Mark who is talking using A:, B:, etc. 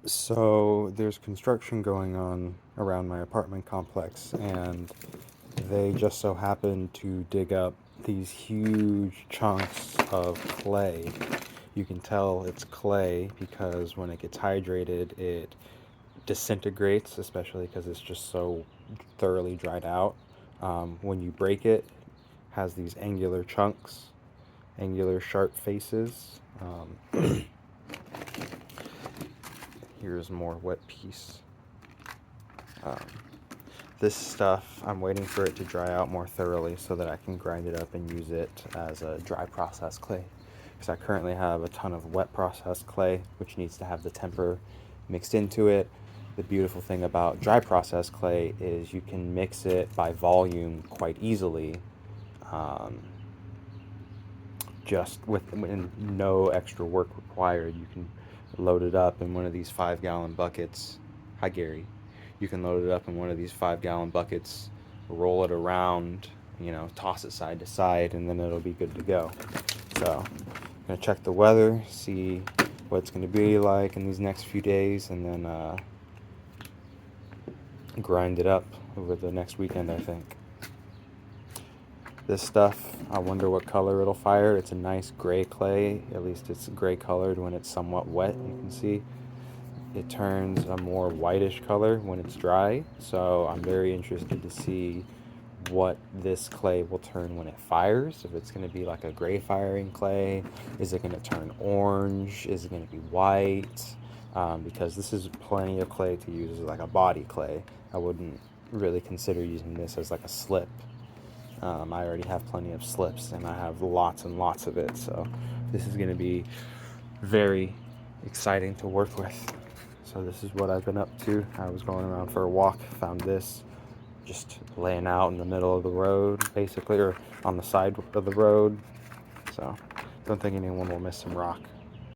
A: So there's construction going on around my apartment complex, and they just so happen to dig up these huge chunks of clay. You can tell it's clay because when it gets hydrated, it disintegrates, especially because it's just so thoroughly dried out. When you break it, has these angular chunks, angular sharp faces. Here's more wet piece. Um, this stuff, I'm waiting for it to dry out more thoroughly so that I can grind it up and use it as a dry process clay. Because I currently have a ton of wet process clay, which needs to have the temper mixed into it. The beautiful thing about dry process clay is you can mix it by volume quite easily, um, just with no extra work required. You can load it up in one of these 5 gallon buckets. Hi, Gary. You can load it up in one of these 5 gallon buckets, roll it around, toss it side to side, and then it'll be good to go. So, I'm gonna check the weather, see what it's gonna be like in these next few days, and then grind it up over the next weekend, I think. This stuff, I wonder what color it'll fire. It's a nice gray clay. At least it's gray colored when it's somewhat wet. You can see it turns a more whitish color when it's dry. So I'm very interested to see what this clay will turn when it fires. If it's going to be like a gray firing clay, is it going to turn orange? Is it going to be white? Because this is plenty of clay to use as like a body clay. I wouldn't really consider using this as like a slip. I already have plenty of slips and I have lots and lots of it, so this is going to be very exciting to work with. So this is what I've been up to. I was going around for a walk, found this just laying out in the middle of the road, basically, or on the side of the road. So don't think anyone will miss some rock.